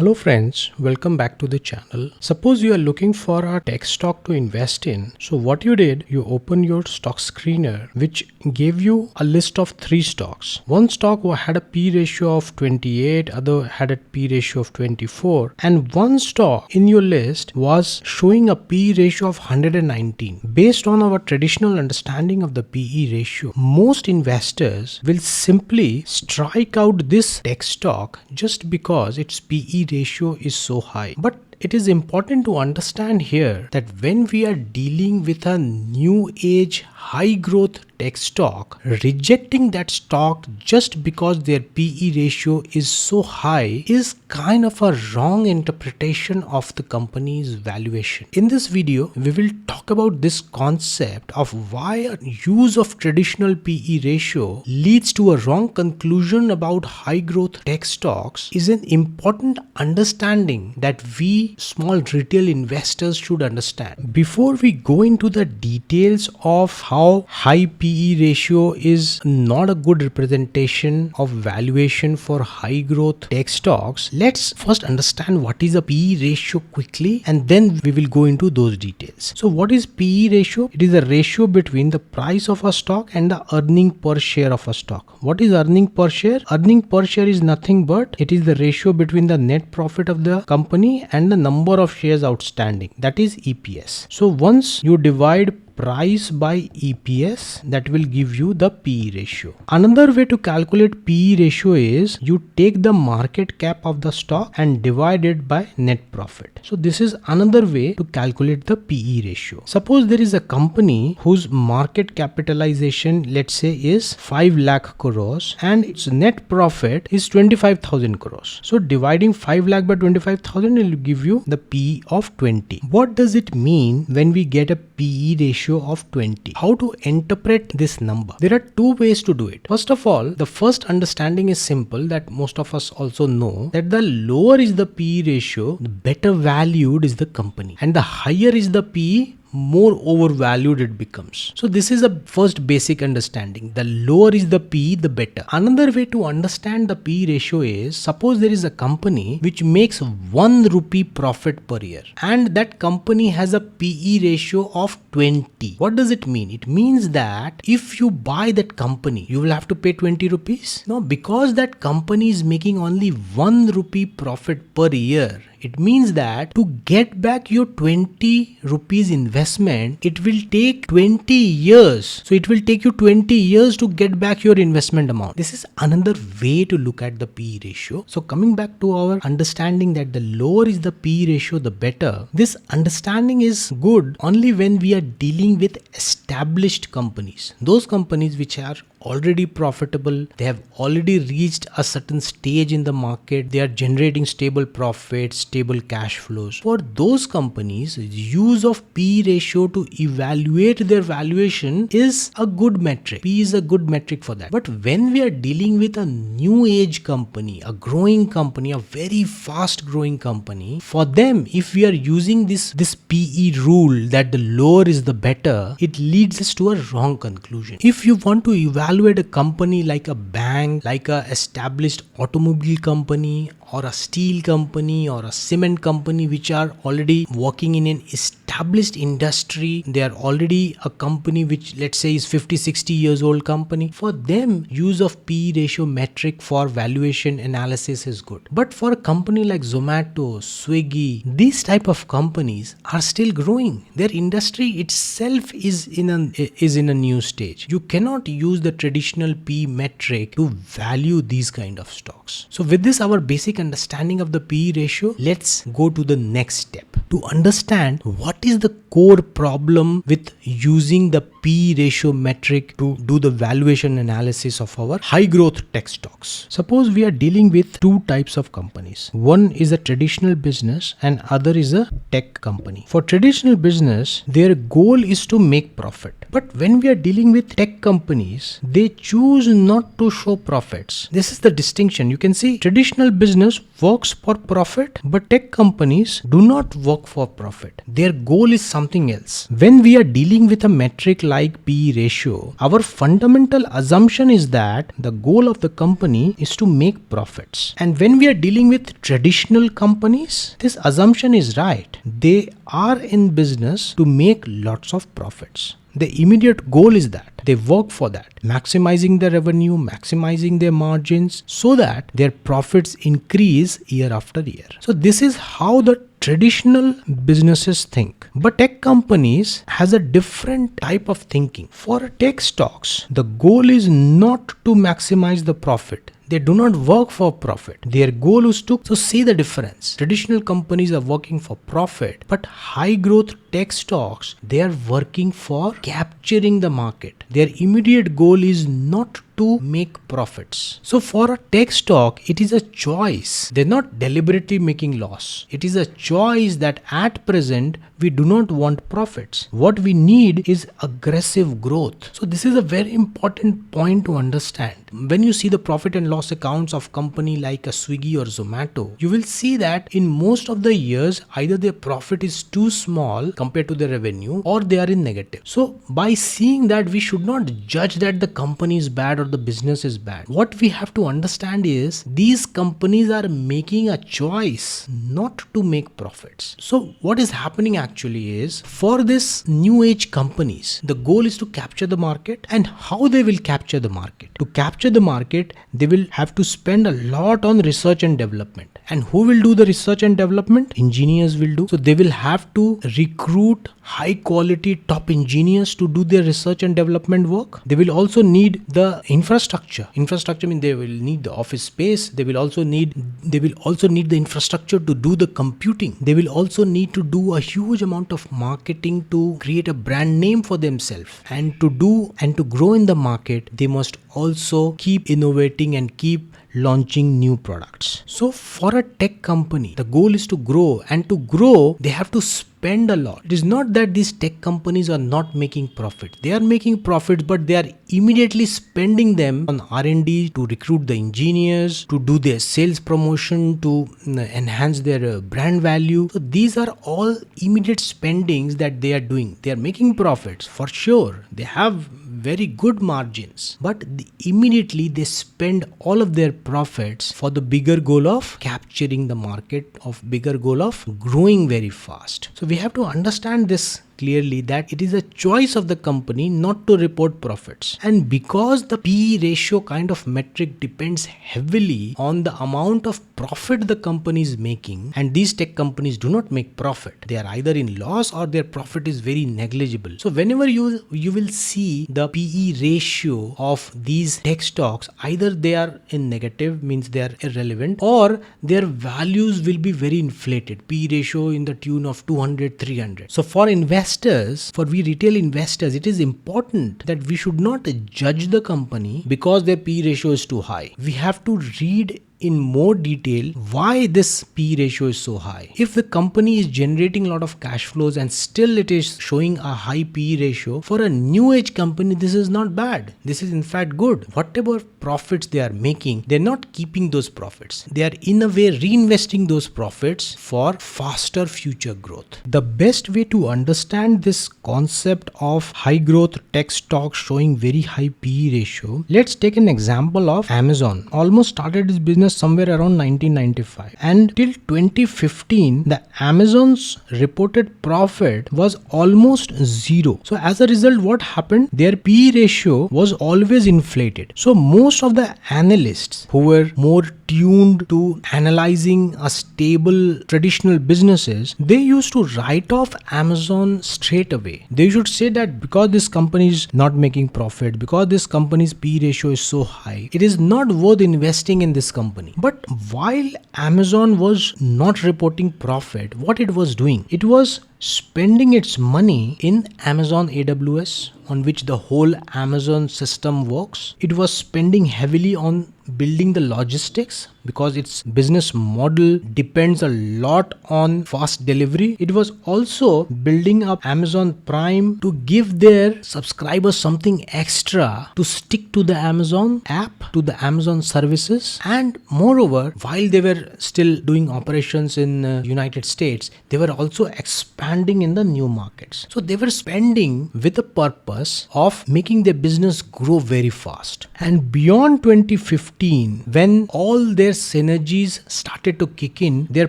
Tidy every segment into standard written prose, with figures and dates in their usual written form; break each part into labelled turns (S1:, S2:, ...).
S1: Hello friends, welcome back to the channel. Suppose you are looking for a tech stock to invest in. So what you did, you open your stock screener which gave you a list of 3 stocks. One stock had a P ratio of 28, other had a P ratio of 24, and one stock in your list was showing a P ratio of 119. Based on our traditional understanding of the PE ratio, most investors will simply strike out this tech stock just because its PE ratio is so high. But it is important to understand here that when we are dealing with a new age high growth tech stock, rejecting that stock just because their PE ratio is so high is kind of a wrong interpretation of the company's valuation. In this video, we will talk about this concept of why a use of traditional PE ratio leads to a wrong conclusion about high growth tech stocks is an important understanding that we small retail investors should understand. Before we go into the details of how high PE ratio is not a good representation of valuation for high growth tech stocks, let's first understand what is a PE ratio quickly and then we will go into those details. So what is PE ratio? It is a ratio between the price of a stock and the earning per share of a stock. What is earning per share? Earning per share is nothing but it is the ratio between the net profit of the company and the number of shares outstanding, that is EPS. So once you divide price by EPS, that will give you the PE ratio. Another way to calculate PE ratio is you take the market cap of the stock and divide it by net profit. So this is another way to calculate the PE ratio. Suppose there is a company whose market capitalization, let's say, is 5 lakh crores and its net profit is 25,000 crores. So dividing 5 lakh by 25,000 will give you the PE of 20. What does it mean when we get a PE ratio of 20? How to interpret this number? There are 2 ways to do it. First of all, the first understanding is simple that most of us also know that the lower is the PE ratio, the better valued is the company, and the higher is the PE, more overvalued it becomes. So this is a first basic understanding. The lower is the PE, the better. Another way to understand the PE ratio is, suppose there is a company which makes 1 rupee profit per year and that company has a PE ratio of 20. What does it mean? It means that if you buy that company, you will have to pay 20 rupees. No, because that company is making only 1 rupee profit per year, it means that to get back your 20 rupees investment, it will take 20 years. So it will take you 20 years to get back your investment amount. This is another way to look at the PE ratio. So coming back to our understanding that the lower is the PE ratio, the better. This understanding is good only when we are dealing with established companies. Those companies which are already profitable, they have already reached a certain stage in the market, they are generating stable profits, stable cash flows. For those companies, use of PE ratio to evaluate their valuation is a good metric. PE is a good metric for that. But when we are dealing with a new age company, a growing company, a very fast growing company, for them, if we are using this PE rule that the lower is the better, it leads us to a wrong conclusion. If you want to evaluate a company like a bank, like a established automobile company or a steel company or a cement company which are already working in an established industry, they are already a company which, let's say, is 50-60 years old company, for them use of PE ratio metric for valuation analysis is good. But for a company like Zomato, Swiggy, these type of companies are still growing. Their industry itself is in a new stage. You cannot use the traditional PE metric to value these kind of stocks. So with this, our basic understanding of the PE ratio, let's go to the next step to understand what is the core problem with using the PE ratio metric to do the valuation analysis of our high growth tech stocks. Suppose we are dealing with 2 types of companies. One is a traditional business and other is a tech company. For traditional business, their goal is to make profit. But when we are dealing with tech companies, they choose not to show profits. This is the distinction. You can see traditional business works for profit, but tech companies do not work work for profit. Their goal is something else. When we are dealing with a metric like PE ratio, our fundamental assumption is that the goal of the company is to make profits. And when we are dealing with traditional companies, this assumption is right. They are in business to make lots of profits. The immediate goal is that they work for that, maximizing their revenue, maximizing their margins so that their profits increase year after year. So this is how the traditional businesses think. But tech companies has a different type of thinking. For tech stocks, the goal is not to maximize the profit. They do not work for profit. Their goal is to, so see the difference. Traditional companies are working for profit, but high growth tech stocks, they are working for capturing the market. Their immediate goal is not to make profits. So for a tech stock, it is a choice. They're not deliberately making loss. It is a choice that at present, we do not want profits. What we need is aggressive growth. So this is a very important point to understand. When you see the profit and loss accounts of company like a Swiggy or Zomato, you will see that in most of the years, either their profit is too small compared to the revenue or they are in negative. So by seeing that, we should not judge that the company is bad or the business is bad. What we have to understand is these companies are making a choice not to make profits. So what is happening actually is for this new age companies, the goal is to capture the market. And how they will capture the market? To capture the market, they will have to spend a lot on research and development. And who will do the research and development? Engineers will do. So they will have to recruit high quality top engineers to do their research and development work. They will also need the infrastructure. Infrastructure means they will need the office space. They will also need the infrastructure to do the computing. They will also need to do a huge amount of marketing to create a brand name for themselves. And to grow in the market, they must also keep innovating and keep launching new products. So for a tech company, the goal is to grow, and to grow, they have to spend a lot. It is not that these tech companies are not making profit. They are making profits, but they are immediately spending them on R&D to recruit the engineers, to do their sales promotion, to enhance their brand value. So these are all immediate spendings that they are doing. They are making profits for sure. They have very good margins, but immediately they spend all of their profits for the bigger goal of capturing the market, of bigger goal of growing very fast. So we have to understand this clearly, that it is a choice of the company not to report profits. And because the PE ratio kind of metric depends heavily on the amount of profit the company is making, and these tech companies do not make profit. They are either in loss or their profit is very negligible. So whenever you will see the PE ratio of these tech stocks, either they are in negative, means they are irrelevant, or their values will be very inflated. PE ratio in the tune of 200, 300. So for we retail investors, it is important that we should not judge the company because their PE ratio is too high. We have to read in more detail why this P ratio is so high. If the company is generating a lot of cash flows and still it is showing a high P ratio, for a new age company, this is not bad. This is in fact good. Whatever profits they are making, they're not keeping those profits. They are in a way reinvesting those profits for faster future growth. The best way to understand this concept of high growth tech stocks showing very high P ratio, let's take an example of Amazon. Almost started its business somewhere around 1995, and till 2015 the Amazon's reported profit was almost zero. So as a result, what happened? Their P ratio was always inflated. So most of the analysts who were more tuned to analyzing a stable traditional businesses, they used to write off Amazon straight away. They should say that because this company is not making profit, because this company's P ratio is so high, it is not worth investing in this company. But while Amazon was not reporting profit, what it was doing? It was spending its money in Amazon AWS, on which the whole Amazon system works. It was spending heavily on building the logistics because its business model depends a lot on fast delivery. It was also building up Amazon Prime to give their subscribers something extra to stick to the Amazon app, to the Amazon services. And moreover, while they were still doing operations in United States, they were also expanding in the new markets. So they were spending with the purpose of making their business grow very fast. And beyond 2015, when all their synergies started to kick in, their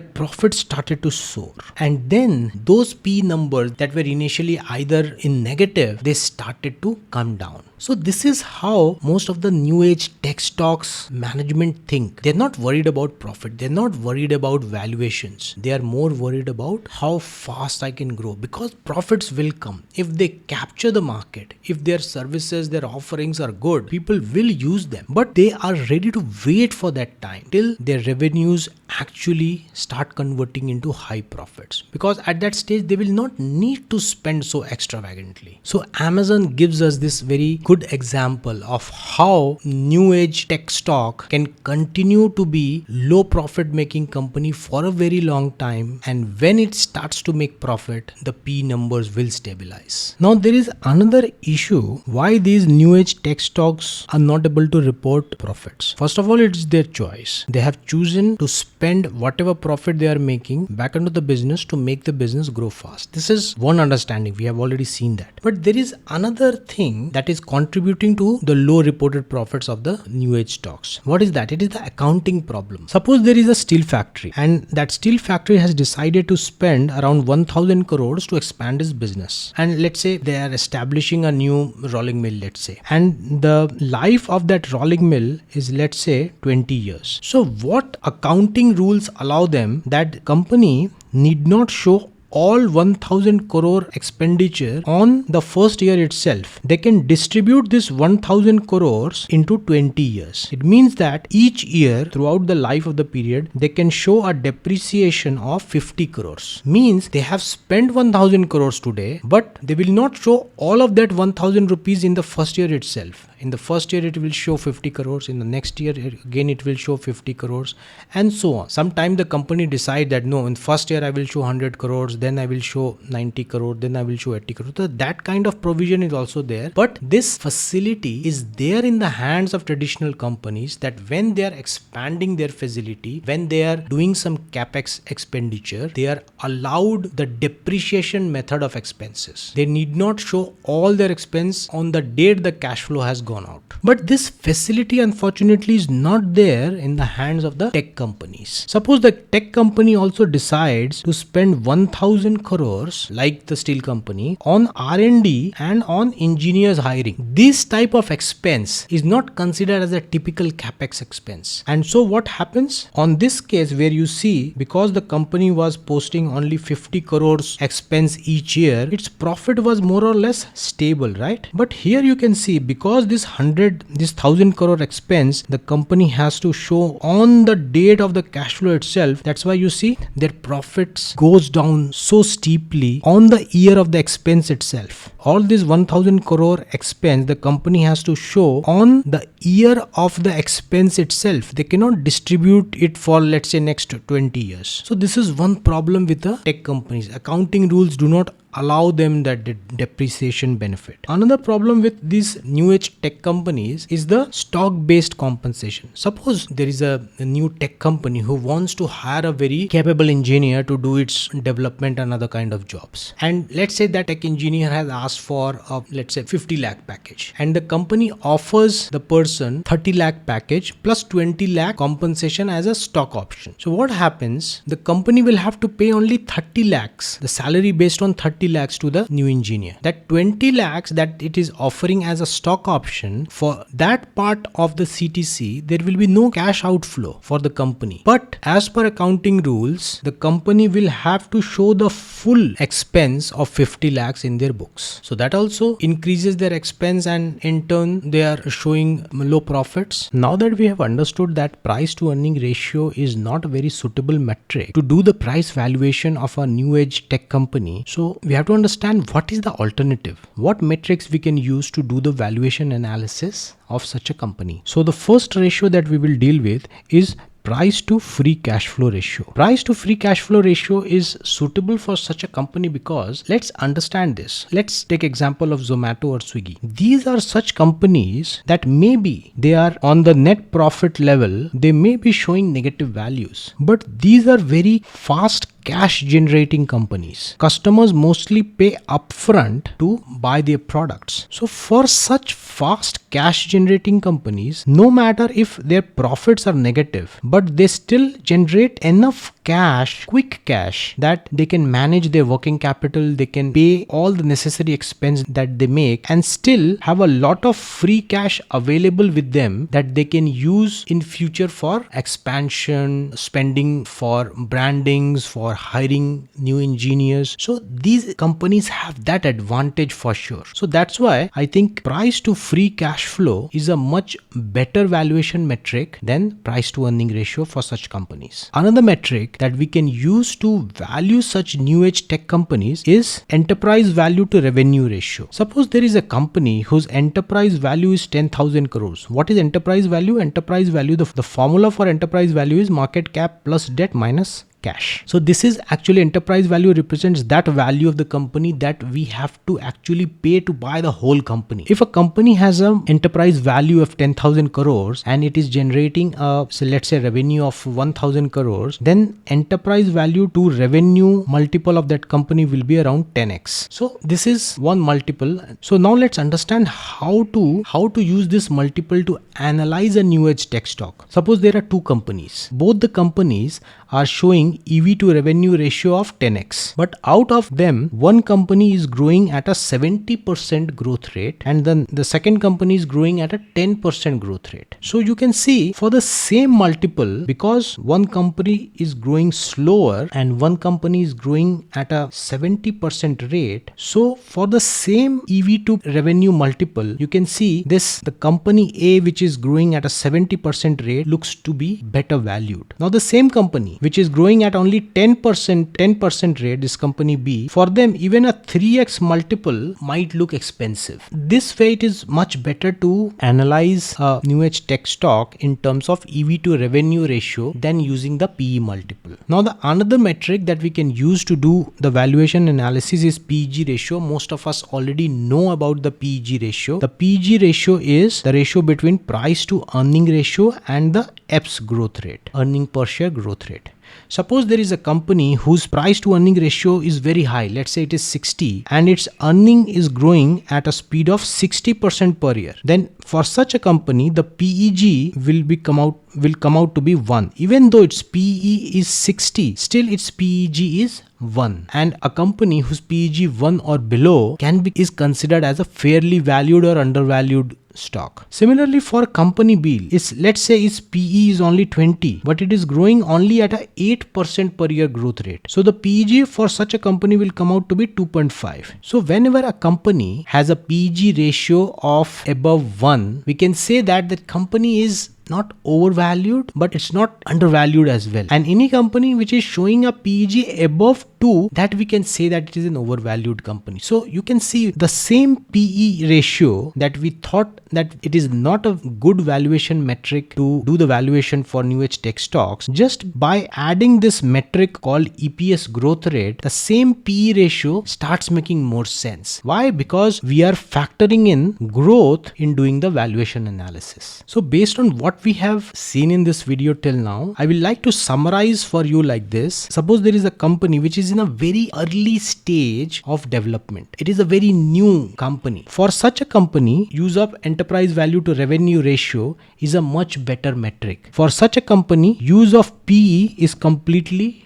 S1: profits started to soar. And then those P numbers that were initially either in negative, they started to come down. So this is how most of the new age tech stocks management think. They're not worried about profit. They're not worried about valuations. They are more worried about how fast I can grow, because profits will come. If they capture the market, if their services, their offerings are good, people will use them. But they are ready to wait for that time till their revenues actually start converting into high profits, because at that stage they will not need to spend so extravagantly. So Amazon gives us this very good example of how new age tech stock can continue to be low profit making company for a very long time, and when it starts to make profit, the P numbers will stabilize. Now there is another issue why these new age tech stocks are not able to report profits. First of all, it's their choice. They have chosen to spend whatever profit they are making back into the business to make the business grow fast. This is one understanding. We have already seen that. But there is another thing that is contributing to the low reported profits of the new age stocks. What is that? It is the accounting problem. Suppose there is a steel factory, and that steel factory has decided to spend around 1000 crores to expand its business. And let's say they are establishing a new rolling mill, let's say. And the life of that rolling mill is, let's say, 20 years. So what accounting rules allow them that company need not show all 1000 crore expenditure on the first year itself. They can distribute this 1000 crores into 20 years. It means that each year throughout the life of the period, they can show a depreciation of 50 crores. Means they have spent 1000 crores today, but they will not show all of that 1000 rupees in the first year itself. In the first year, it will show 50 crores. In the next year, again, it will show 50 crores and so on. Sometime the company decide that no, in first year, I will show 100 crores, then I will show 90 crores, then I will show 80 crores. So that kind of provision is also there. But this facility is there in the hands of traditional companies, that when they are expanding their facility, when they are doing some capex expenditure, they are allowed the depreciation method of expenses. They need not show all their expense on the date the cash flow has gone out. But this facility unfortunately is not there in the hands of the tech companies. Suppose the tech company also decides to spend 1000 crores like the steel company on R&D and on engineers hiring. This type of expense is not considered as a typical capex expense. And so what happens on this case, where you see because the company was posting only 50 crores expense each year, its profit was more or less stable, right? But here you can see because this 1000 crore expense the company has to show on the date of the cash flow itself. That's why you see their profits goes down so steeply on the year of the expense itself. All this 1000 crore expense the company has to show on the year of the expense itself. They cannot distribute it for, let's say, next 20 years. So this is one problem with the tech companies. Accounting rules do not allow them that depreciation benefit. Another problem with these new age tech companies is the stock based compensation. Suppose there is a new tech company who wants to hire a very capable engineer to do its development and other kind of jobs, and let's say that tech engineer has asked for a, let's say, 50 lakh package, and the company offers the person 30 lakh package plus 20 lakh compensation as a stock option. So what happens, the company will have to pay only 30 lakhs, the salary based on 30 50 lakhs to the new engineer. That 20 lakhs that it is offering as a stock option, for that part of the CTC, there will be no cash outflow for the company. But as per accounting rules, the company will have to show the full expense of 50 lakhs in their books. So that also increases their expense, and in turn they are showing low profits. Now that we have understood that price to earning ratio is not a very suitable metric to do the price valuation of a new age tech company, so we have to understand what is the alternative, what metrics we can use to do the valuation analysis of such a company. So the first ratio that we will deal with is price to free cash flow ratio. Price to free cash flow ratio is suitable for such a company because let's understand this. Let's take example of Zomato or Swiggy. These are such companies that maybe they are on the net profit level, they may be showing negative values, but these are very fast cash generating companies. Customers mostly pay upfront to buy their products. So for such fast cash generating companies, no matter if their profits are negative, but they still generate enough cash, quick cash, that they can manage their working capital, they can pay all the necessary expense that they make, and still have a lot of free cash available with them that they can use in future for expansion, spending for brandings, for hiring new engineers. So these companies have that advantage for sure. So that's why I think price to free cash flow is a much better valuation metric than price to earning ratio for such companies. Another metric that we can use to value such new age tech companies is enterprise value to revenue ratio. Suppose there is a company whose enterprise value is 10,000 crores. What is enterprise value? Enterprise value, the formula for enterprise value is market cap plus debt minus cash. So this is actually enterprise value represents that value of the company that we have to actually pay to buy the whole company. If a company has an enterprise value of 10,000 crores and it is generating so let's say revenue of 1,000 crores, then enterprise value to revenue multiple of that company will be around 10x. So this is one multiple. So now let's understand how to use this multiple to analyze a new age tech stock. Suppose there are two companies. Both the companies are showing EV to revenue ratio of 10x. But out of them, one company is growing at a 70% growth rate and then the second company is growing at a 10% growth rate. So you can see for the same multiple, because one company is growing slower and one company is growing at a 70% rate. So for the same EV to revenue multiple, you can see the company A, which is growing at a 70% rate, looks to be better valued. Now the same company which is growing at only 10% rate, this company B, for them even a 3x multiple might look expensive. This way it is much better to analyze a new age tech stock in terms of EV to revenue ratio than using the PE multiple. Now the another metric that we can use to do the valuation analysis is PEG ratio. Most of us already know about the PEG ratio. The PEG ratio is the ratio between price to earning ratio and the EPS growth rate, earning per share growth rate. Suppose there is a company whose price to earning ratio is very high, let's say it is 60, and its earning is growing at a speed of 60% per year. Then for such a company, the PEG will come out to be 1. Even though its PE is 60, still its PEG is 1. And a company whose PEG 1 or below is considered as a fairly valued or undervalued stock. Similarly, for company B, let's say its PE is only 20, but it is growing only at a 8% per year growth rate. So the PEG for such a company will come out to be 2.5. So whenever a company has a PEG ratio of above 1, we can say that the company is not overvalued, but it's not undervalued as well. And any company which is showing a PEG above 2, that we can say that it is an overvalued company. So you can see the same PE ratio that we thought that it is not a good valuation metric to do the valuation for new age tech stocks. Just by adding this metric called EPS growth rate, the same PE ratio starts making more sense. Why? Because we are factoring in growth in doing the valuation analysis. So based on what what we have seen in this video till now, I will like to summarize for you like this. Suppose there is a company which is in a very early stage of development. It is a very new company. For such a company, use of enterprise value to revenue ratio is a much better metric. For such a company, use of PE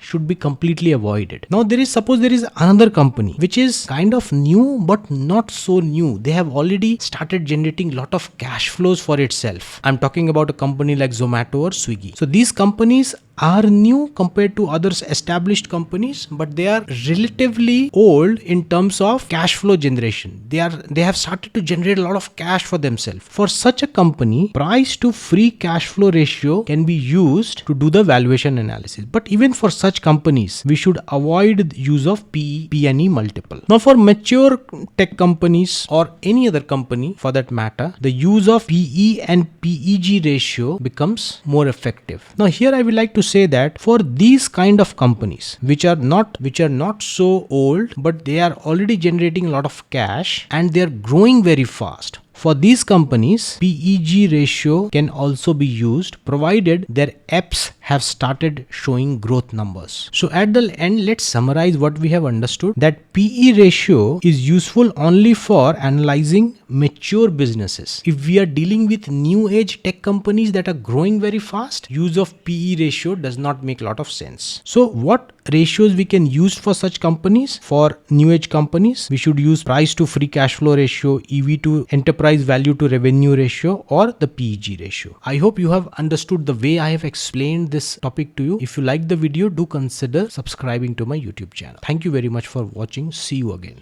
S1: should be completely avoided. Now suppose there is another company which is kind of new but not so new. They have already started generating lot of cash flows for itself. I'm talking about a company like Zomato or Swiggy. So these companies are new compared to others established companies, but they are relatively old in terms of cash flow generation. They have started to generate a lot of cash for themselves. For such a company, price to free cash flow ratio can be used to do the valuation analysis. But even for such companies, we should avoid the use of P&E multiple. Now for mature tech companies or any other company for that matter, the use of PE and PEG ratio becomes more effective. Now here I would like to say that for these kind of companies which are not so old, but they are already generating a lot of cash and they are growing very fast. For these companies, PEG ratio can also be used provided their apps have started showing growth numbers. So at the end, let's summarize what we have understood, that PE ratio is useful only for analyzing mature businesses. If we are dealing with new age tech companies that are growing very fast, use of PE ratio does not make a lot of sense. So what ratios we can use for such companies? For new age companies, we should use price to free cash flow ratio, EV to enterprise value to revenue ratio, or the PEG ratio. I hope you have understood the way I have explained this topic to you. If you like the video, do consider subscribing to my YouTube channel. Thank you very much for watching. See you again.